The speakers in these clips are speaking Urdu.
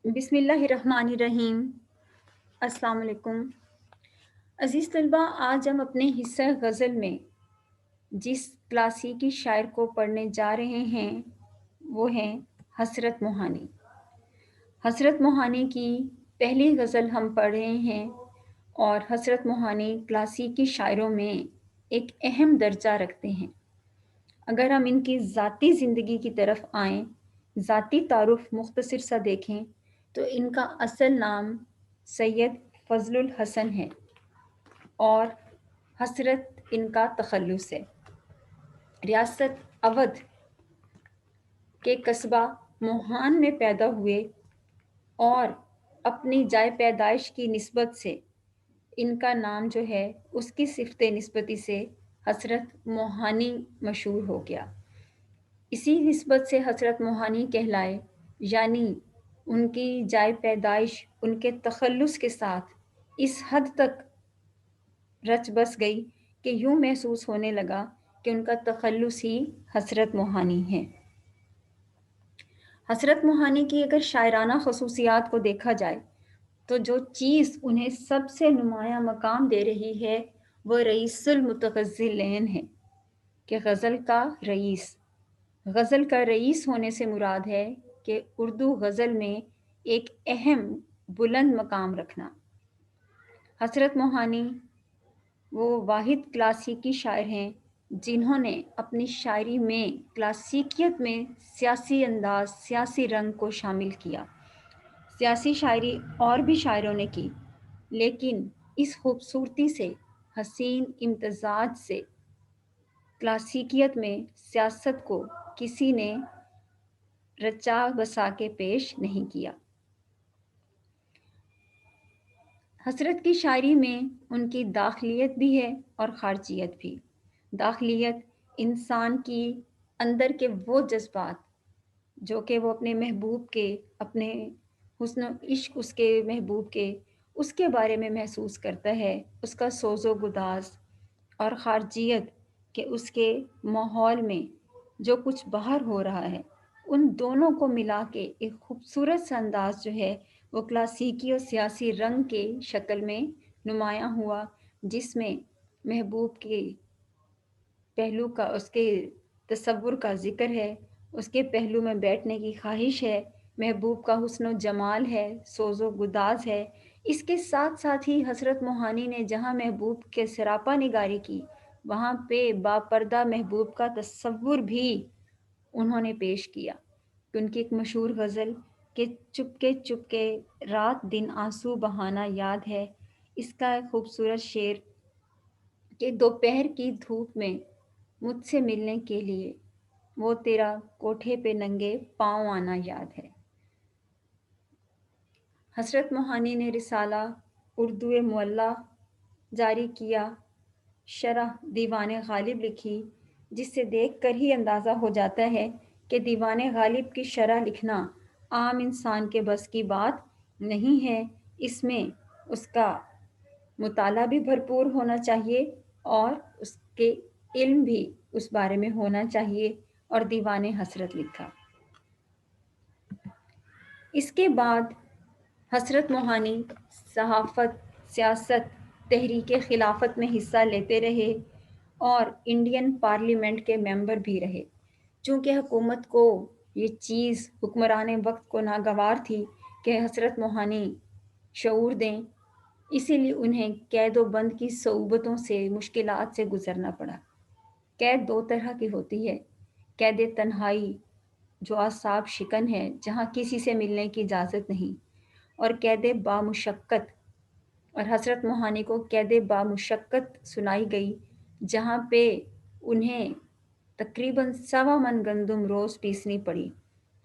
بسم اللہ الرحمن الرحیم۔ السلام علیکم عزیز طلبہ، آج ہم اپنے حصہ غزل میں جس کلاسیکی شاعر کو پڑھنے جا رہے ہیں وہ ہیں حسرت موہانی۔ حسرت موہانی کی پہلی غزل ہم پڑھ رہے ہیں، اور حسرت موہانی کلاسیکی شاعروں میں ایک اہم درجہ رکھتے ہیں۔ اگر ہم ان کی ذاتی زندگی کی طرف آئیں، ذاتی تعارف مختصر سا دیکھیں تو ان کا اصل نام سید فضل الحسن ہے اور حسرت ان کا تخلص ہے۔ ریاست اودھ کے قصبہ موہان میں پیدا ہوئے اور اپنی جائے پیدائش کی نسبت سے ان کا نام جو ہے اس کی صفت نسبتی سے حسرت موہانی مشہور ہو گیا۔ اسی نسبت سے حسرت موہانی کہلائے، یعنی ان کی جائے پیدائش ان کے تخلص کے ساتھ اس حد تک رچ بس گئی کہ یوں محسوس ہونے لگا کہ ان کا تخلص ہی حسرت موہانی ہے۔ حسرت موہانی کی اگر شاعرانہ خصوصیات کو دیکھا جائے تو جو چیز انہیں سب سے نمایاں مقام دے رہی ہے وہ رئیس المتغزلین ہے، کہ غزل کا رئیس۔ غزل کا رئیس ہونے سے مراد ہے کہ اردو غزل میں ایک اہم بلند مقام رکھنا۔ حسرت موہانی وہ واحد کلاسیکی شاعر ہیں جنہوں نے اپنی شاعری میں کلاسیکیت میں سیاسی انداز، سیاسی رنگ کو شامل کیا۔ سیاسی شاعری اور بھی شاعروں نے کی، لیکن اس خوبصورتی سے، حسین امتزاج سے کلاسیکیت میں سیاست کو کسی نے رچا بسا کے پیش نہیں کیا۔ حسرت کی شاعری میں ان کی داخلیت بھی ہے اور خارجیت بھی۔ داخلیت انسان کی اندر کے وہ جذبات جو کہ وہ اپنے محبوب کے، اپنے حسن و عشق اس کے محبوب کے، اس کے بارے میں محسوس کرتا ہے، اس کا سوز و گداز، اور خارجیت کہ اس کے ماحول میں جو کچھ باہر ہو رہا ہے، ان دونوں کو ملا کے ایک خوبصورت سا انداز جو ہے وہ کلاسیکی اور سیاسی رنگ کے شکل میں نمایاں ہوا، جس میں محبوب کے پہلو کا، اس کے تصور کا ذکر ہے، اس کے پہلو میں بیٹھنے کی خواہش ہے، محبوب کا حسن و جمال ہے، سوز و گداز ہے۔ اس کے ساتھ ساتھ ہی حسرت موہانی نے جہاں محبوب کے سراپا نگاری کی، وہاں پہ باپردہ محبوب کا تصور بھی انہوں نے پیش کیا۔ ان کی ایک مشہور غزل کہ چپکے رات دن آنسو بہانا یاد ہے، اس کا ایک خوبصورت شعر کہ دوپہر کی دھوپ میں مجھ سے ملنے کے لیے وہ تیرا کوٹھے پہ ننگے پاؤں آنا یاد ہے۔ حسرت موہانی نے رسالہ اردو معلیٰ جاری کیا، شرح دیوان غالب لکھی، جس سے دیکھ کر ہی اندازہ ہو جاتا ہے کہ دیوان غالب کی شرح لکھنا عام انسان کے بس کی بات نہیں ہے۔ اس میں اس کا مطالعہ بھی بھرپور ہونا چاہیے اور اس کے علم بھی اس بارے میں ہونا چاہیے، اور دیوان حسرت لکھا۔ اس کے بعد حسرت موہانی صحافت، سیاست، تحریک خلافت میں حصہ لیتے رہے اور انڈین پارلیمنٹ کے ممبر بھی رہے۔ چونکہ حکومت کو یہ چیز حکمران وقت کو ناگوار تھی کہ حسرت موہانی شعور دیں، اسی لیے انہیں قید و بند کی صعوبتوں سے، مشکلات سے گزرنا پڑا۔ قید دو طرح کی ہوتی ہے: قید تنہائی جو اعصاب شکن ہے، جہاں کسی سے ملنے کی اجازت نہیں، اور قید بامشقت، اور حسرت موہانی کو قید بامشقت سنائی گئی، جہاں پہ انہیں تقریباً 1.25 من گندم روز پیسنی پڑی۔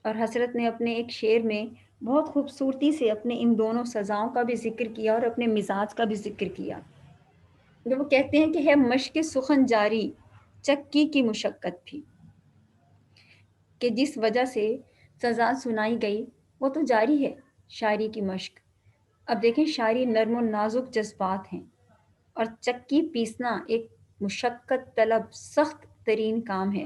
اور حسرت نے اپنے ایک شعر میں بہت خوبصورتی سے اپنے ان دونوں سزاؤں کا بھی ذکر کیا اور اپنے مزاج کا بھی ذکر کیا۔ وہ کہتے ہیں کہ ہے مشق سخن جاری چکی کی مشقت بھی، کہ جس وجہ سے سزا سنائی گئی وہ تو جاری ہے، شاعری کی مشق۔ اب دیکھیں، شاعری نرم و نازک جذبات ہیں، اور چکی پیسنا ایک مشقت طلب سخت ترین کام ہے،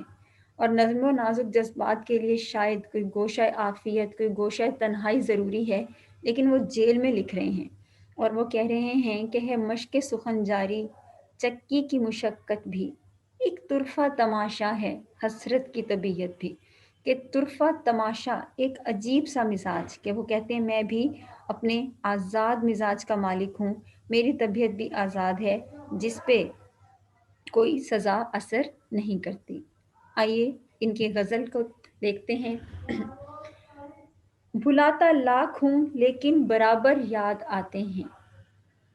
اور نظم و نازک جذبات کے لیے شاید کوئی گوشہ عافیت، کوئی گوشہ تنہائی ضروری ہے، لیکن وہ جیل میں لکھ رہے ہیں اور وہ کہہ رہے ہیں کہ ہے مشق سخن جاری، چکی کی مشقت بھی ایک طرفہ تماشا ہے، حسرت کی طبیعت بھی، کہ طرفہ تماشا ایک عجیب سا مزاج، کہ وہ کہتے ہیں میں بھی اپنے آزاد مزاج کا مالک ہوں، میری طبیعت بھی آزاد ہے جس پہ کوئی سزا اثر نہیں کرتی۔ آئیے ان کی غزل کو دیکھتے ہیں۔ بھلاتا لاکھ ہوں لیکن برابر یاد آتے ہیں،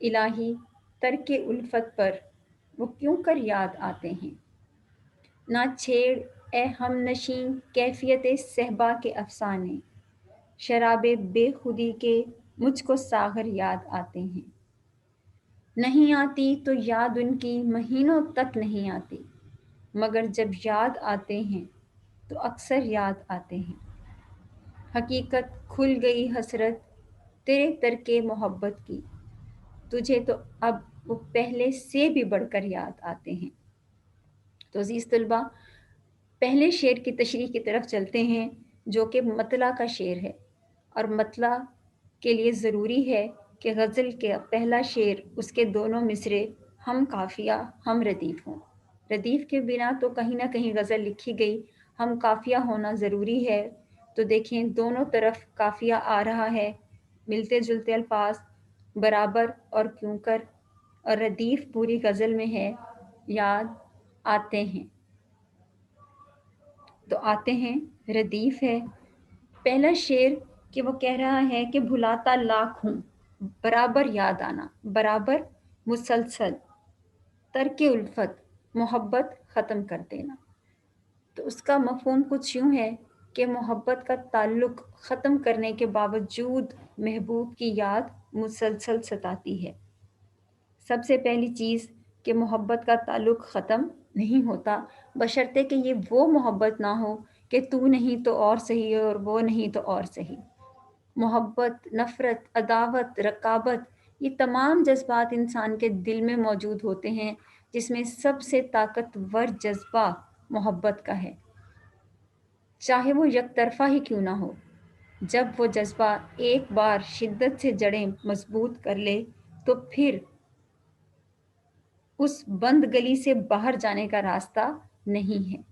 الہی ترک الفت پر وہ کیوں کر یاد آتے ہیں۔ نہ چھیڑ اے ہم نشیں کیفیت صہبا کے افسانے، شراب بے خودی کے مجھ کو ساغر یاد آتے ہیں۔ نہیں آتی تو یاد ان کی مہینوں تک نہیں آتی، مگر جب یاد آتے ہیں تو اکثر یاد آتے ہیں۔ حقیقت کھل گئی حسرت تیرے ترک محبت کی، تجھے تو اب وہ پہلے سے بھی بڑھ کر یاد آتے ہیں۔ تو عزیز طلبہ، پہلے شعر کی تشریح کی طرف چلتے ہیں جو کہ مطلع کا شعر ہے، اور مطلع کے لیے ضروری ہے کہ غزل کے پہلا شعر اس کے دونوں مصرے ہم قافیہ ہم ردیف ہوں۔ ردیف کے بنا تو کہیں نہ کہیں غزل لکھی گئی، ہم قافیہ ہونا ضروری ہے۔ تو دیکھیں دونوں طرف قافیہ آ رہا ہے، ملتے جلتے الفاظ برابر اور کیوں کر، اور ردیف پوری غزل میں ہے، یاد آتے ہیں۔ تو آتے ہیں ردیف ہے پہلا شعر، کہ وہ کہہ رہا ہے کہ بھلاتا لاکھ ہوں، برابر یاد آنا، برابر مسلسل، ترک الفت محبت ختم کر دینا۔ تو اس کا مفہوم کچھ یوں ہے کہ محبت کا تعلق ختم کرنے کے باوجود محبوب کی یاد مسلسل ستاتی ہے۔ سب سے پہلی چیز کہ محبت کا تعلق ختم نہیں ہوتا، بشرطے کہ یہ وہ محبت نہ ہو کہ تو نہیں تو اور صحیح اور وہ نہیں تو اور صحیح۔ محبت، نفرت، عداوت، رقابت، یہ تمام جذبات انسان کے دل میں موجود ہوتے ہیں، جس میں سب سے طاقتور جذبہ محبت کا ہے، چاہے وہ یک طرفہ ہی کیوں نہ ہو۔ جب وہ جذبہ ایک بار شدت سے جڑیں مضبوط کر لے تو پھر اس بند گلی سے باہر جانے کا راستہ نہیں ہے۔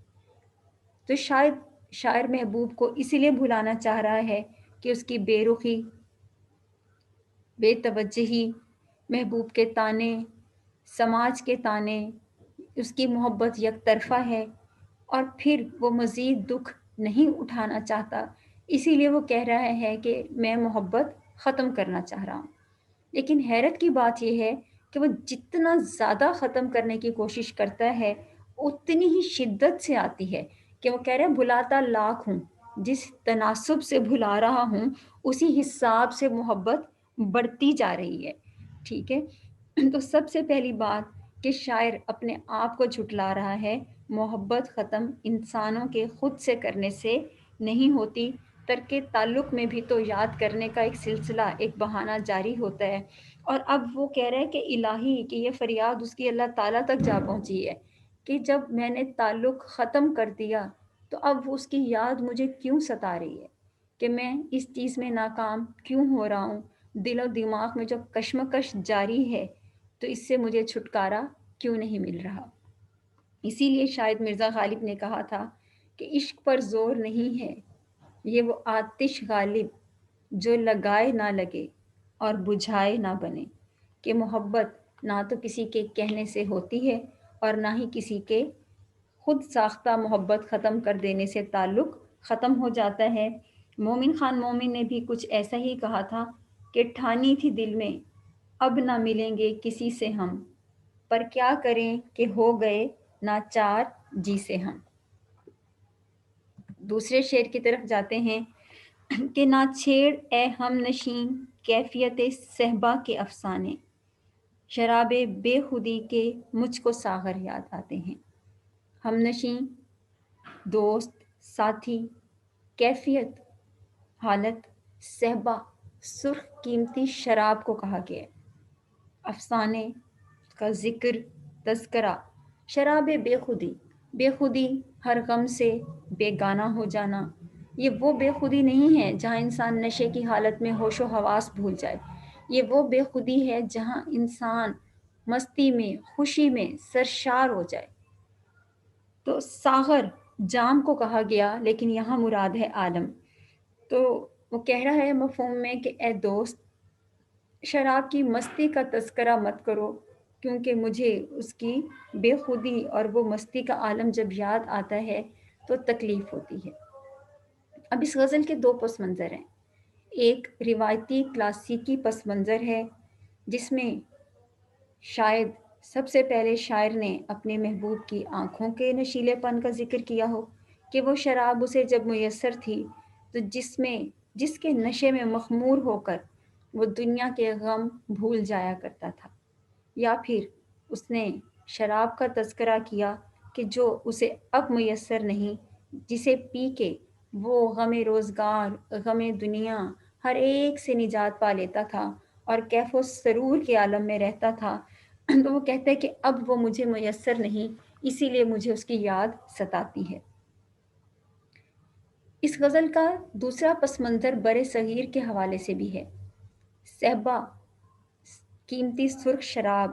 تو شاید شاعر محبوب کو اسی لیے بھلانا چاہ رہا ہے کہ اس کی بے رخی، بے توجہی، محبوب کے تانے، سماج کے تانے، اس کی محبت یک طرفہ ہے، اور پھر وہ مزید دکھ نہیں اٹھانا چاہتا، اسی لیے وہ کہہ رہا ہے کہ میں محبت ختم کرنا چاہ رہا ہوں۔ لیکن حیرت کی بات یہ ہے کہ وہ جتنا زیادہ ختم کرنے کی کوشش کرتا ہے اتنی ہی شدت سے آتی ہے، کہ وہ کہہ رہے ہیں بھلاتا لاکھ ہوں، جس تناسب سے بھلا رہا ہوں اسی حساب سے محبت بڑھتی جا رہی ہے۔ ٹھیک ہے، تو سب سے پہلی بات کہ شاعر اپنے آپ کو جھٹلا رہا ہے، محبت ختم انسانوں کے خود سے کرنے سے نہیں ہوتی، ترک تعلق میں بھی تو یاد کرنے کا ایک سلسلہ، ایک بہانہ جاری ہوتا ہے۔ اور اب وہ کہہ رہے ہیں کہ الہی، کہ یہ فریاد اس کی اللہ تعالیٰ تک جا پہنچی ہے کہ جب میں نے تعلق ختم کر دیا تو اب اس کی یاد مجھے کیوں ستا رہی ہے، کہ میں اس چیز میں ناکام کیوں ہو رہا ہوں، دل و دماغ میں جو کشمکش جاری ہے تو اس سے مجھے چھٹکارا کیوں نہیں مل رہا۔ اسی لیے شاید مرزا غالب نے کہا تھا کہ عشق پر زور نہیں ہے، یہ وہ آتش غالب جو لگائے نہ لگے اور بجھائے نہ بنے، کہ محبت نہ تو کسی کے کہنے سے ہوتی ہے اور نہ ہی کسی کے خود ساختہ محبت ختم کر دینے سے تعلق ختم ہو جاتا ہے۔ مومن خان مومن نے بھی کچھ ایسا ہی کہا تھا کہ ٹھانی تھی دل میں اب نہ ملیں گے کسی سے ہم، پر کیا کریں کہ ہو گئے ناچار جی سے ہم۔ دوسرے شعر کی طرف جاتے ہیں کہ نہ چھیڑ اے ہم نشیں کیفیت صہبا کے افسانے، شراب بے خودی کے مجھ کو ساغر یاد آتے ہیں۔ ہم نشیں، دوست، ساتھی، کیفیت، حالت، صہبا، سرخ قیمتی شراب کو کہا گیا ہے۔ افسانے کا ذکر، تذکرہ، شراب بے خودی، بے خودی ہر غم سے بیگانہ ہو جانا، یہ وہ بے خودی نہیں ہے جہاں انسان نشے کی حالت میں ہوش و حواس بھول جائے، یہ وہ بے خودی ہے جہاں انسان مستی میں، خوشی میں سرشار ہو جائے۔ تو ساغر جام کو کہا گیا، لیکن یہاں مراد ہے عالم۔ تو وہ کہہ رہا ہے مفہوم میں کہ اے دوست، شراب کی مستی کا تذکرہ مت کرو، کیونکہ مجھے اس کی بے خودی اور وہ مستی کا عالم جب یاد آتا ہے تو تکلیف ہوتی ہے۔ اب اس غزل کے دو پس منظر ہیں۔ ایک روایتی کلاسیکی پس منظر ہے جس میں شاید سب سے پہلے شاعر نے اپنے محبوب کی آنکھوں کے نشیلے پن کا ذکر کیا ہو کہ وہ شراب اسے جب میسر تھی تو جس کے نشے میں مخمور ہو کر وہ دنیا کے غم بھول جایا کرتا تھا، یا پھر اس نے شراب کا تذکرہ کیا کہ جو اسے اب میسر نہیں، جسے پی کے وہ غم روزگار، غم دنیا ہر ایک سے نجات پا لیتا تھا اور کیف و سرور کے عالم میں رہتا تھا۔ تو وہ کہتا ہے کہ اب وہ مجھے میسر نہیں، اسی لیے مجھے اس کی یاد ستاتی ہے۔ اس غزل کا دوسرا پس منظر بر صغیر کے حوالے سے بھی ہے۔ صحبہ قیمتی سرخ شراب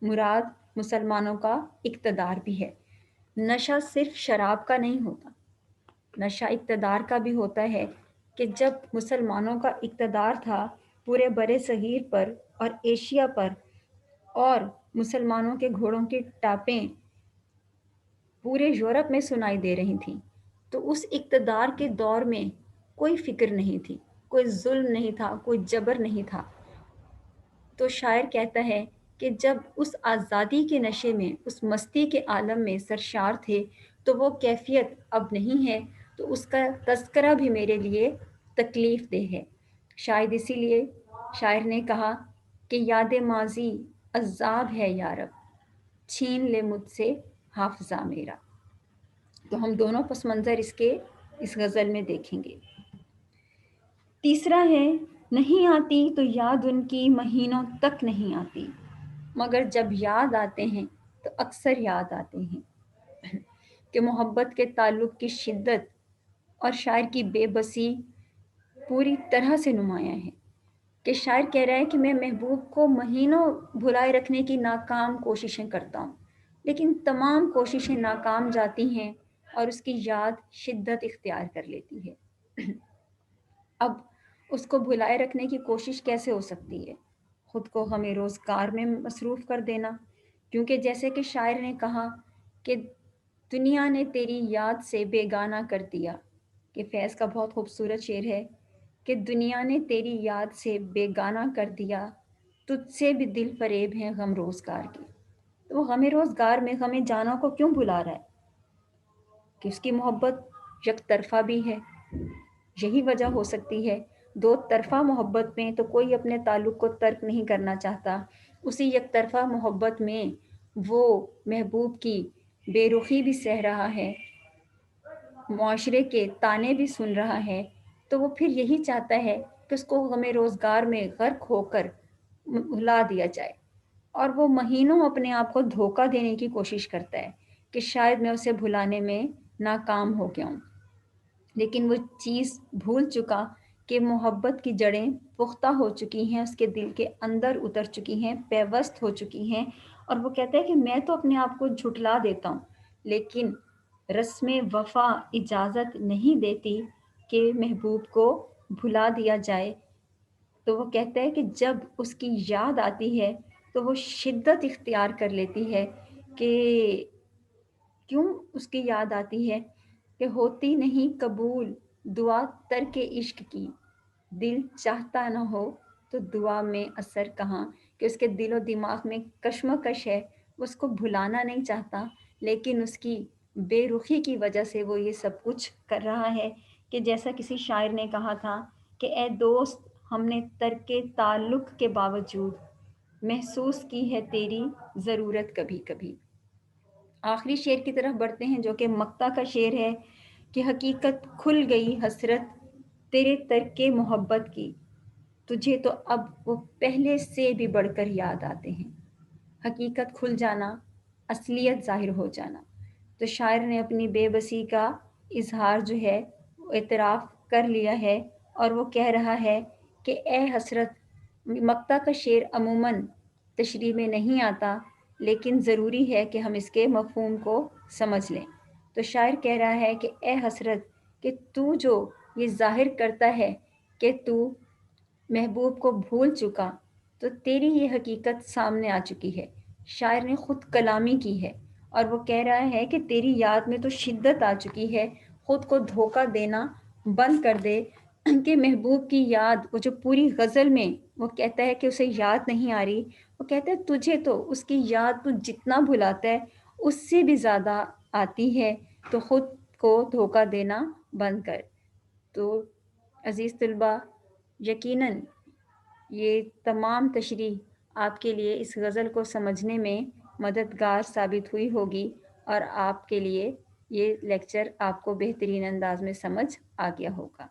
مراد مسلمانوں کا اقتدار بھی ہے۔ نشہ صرف شراب کا نہیں ہوتا، نشہ اقتدار کا بھی ہوتا ہے کہ جب مسلمانوں کا اقتدار تھا پورے بر صغیر پر اور ایشیا پر، اور مسلمانوں کے گھوڑوں کی ٹاپیں پورے یورپ میں سنائی دے رہی تھیں، تو اس اقتدار کے دور میں کوئی فکر نہیں تھی، کوئی ظلم نہیں تھا، کوئی جبر نہیں تھا۔ تو شاعر کہتا ہے کہ جب اس آزادی کے نشے میں، اس مستی کے عالم میں سرشار تھے تو وہ کیفیت اب نہیں ہے، تو اس کا تذکرہ بھی میرے لیے تکلیف دہ ہے۔ شاید اسی لیے شاعر نے کہا کہ یاد ماضی عذاب ہے یارب، چھین لے مجھ سے حافظہ میرا۔ تو ہم دونوں پس منظر اس غزل میں دیکھیں گے۔ تیسرا ہے، نہیں آتی تو یاد ان کی مہینوں تک نہیں آتی، مگر جب یاد آتے ہیں تو اکثر یاد آتے ہیں۔ کہ محبت کے تعلق کی شدت اور شاعر کی بے بسی پوری طرح سے نمایاں ہے۔ کہ شاعر کہہ رہا ہے کہ میں محبوب کو مہینوں بھلائے رکھنے کی ناکام کوششیں کرتا ہوں، لیکن تمام کوششیں ناکام جاتی ہیں اور اس کی یاد شدت اختیار کر لیتی ہے۔ اب اس کو بھلائے رکھنے کی کوشش کیسے ہو سکتی ہے؟ خود کو ہمیں روزگار میں مصروف کر دینا، کیونکہ جیسے کہ شاعر نے کہا کہ دنیا نے تیری یاد سے بیگانہ کر دیا، کہ فیض کا بہت خوبصورت شعر ہے کہ دنیا نے تیری یاد سے بیگانہ کر دیا، تجھ سے بھی دل فریب ہیں غم روزگار کی۔ تو وہ غم روزگار میں غم جانا کو کیوں بھلا رہا ہے؟ کہ اس کی محبت یک طرفہ بھی ہے، یہی وجہ ہو سکتی ہے۔ دو طرفہ محبت میں تو کوئی اپنے تعلق کو ترک نہیں کرنا چاہتا، اسی یک طرفہ محبت میں وہ محبوب کی بے رخی بھی سہ رہا ہے، معاشرے کے تانے بھی سن رہا ہے، تو وہ پھر یہی چاہتا ہے کہ اس کو غم روزگار میں غرق ہو کر بھلا دیا جائے، اور وہ مہینوں اپنے آپ کو دھوکہ دینے کی کوشش کرتا ہے کہ شاید میں اسے بھلانے میں ناکام ہو گیا ہوں، لیکن وہ چیز بھول چکا کہ محبت کی جڑیں پختہ ہو چکی ہیں، اس کے دل کے اندر اتر چکی ہیں، پیوست ہو چکی ہیں، اور وہ کہتا ہے کہ میں تو اپنے آپ کو جھٹلا دیتا ہوں، لیکن رسم وفا اجازت نہیں دیتی کہ محبوب کو بھلا دیا جائے۔ تو وہ کہتا ہے کہ جب اس کی یاد آتی ہے تو وہ شدت اختیار کر لیتی ہے کہ کیوں اس کی یاد آتی ہے کہ ہوتی نہیں قبول دعا ترک عشق کی، دل چاہتا نہ ہو تو دعا میں اثر کہاں۔ کہ اس کے دل و دماغ میں کشمکش ہے، وہ اس کو بھلانا نہیں چاہتا، لیکن اس کی بے رخی کی وجہ سے وہ یہ سب کچھ کر رہا ہے۔ کہ جیسا کسی شاعر نے کہا تھا کہ اے دوست، ہم نے ترک تعلق کے باوجود محسوس کی ہے تیری ضرورت کبھی کبھی۔ آخری شعر کی طرف بڑھتے ہیں جو کہ مقطع کا شعر ہے کہ حقیقت کھل گئی حسرت تیرے ترک محبت کی، تجھے تو اب وہ پہلے سے بھی بڑھ کر یاد آتے ہیں۔ حقیقت کھل جانا، اصلیت ظاہر ہو جانا، تو شاعر نے اپنی بے بسی کا اظہار جو ہے وہ اعتراف کر لیا ہے، اور وہ کہہ رہا ہے کہ اے حسرت، مقطع کا شعر عموماً تشریح میں نہیں آتا، لیکن ضروری ہے کہ ہم اس کے مفہوم کو سمجھ لیں۔ تو شاعر کہہ رہا ہے کہ اے حسرت، کہ تو جو یہ ظاہر کرتا ہے کہ تو محبوب کو بھول چکا، تو تیری یہ حقیقت سامنے آ چکی ہے۔ شاعر نے خود کلامی کی ہے، اور وہ کہہ رہا ہے کہ تیری یاد میں تو شدت آ چکی ہے، خود کو دھوکہ دینا بند کر دے کہ محبوب کی یاد، وہ جو پوری غزل میں وہ کہتا ہے کہ اسے یاد نہیں آ رہی، وہ کہتا ہے تجھے تو اس کی یاد تو جتنا بھلاتا ہے اس سے بھی زیادہ آتی ہے، تو خود کو دھوکہ دینا بند کر۔ تو عزیز طلبہ، یقیناً یہ تمام تشریح آپ کے لیے اس غزل کو سمجھنے میں مددگار ثابت ہوئی ہوگی، اور آپ کے لیے یہ لیکچر آپ کو بہترین انداز میں سمجھ آ گیا ہوگا۔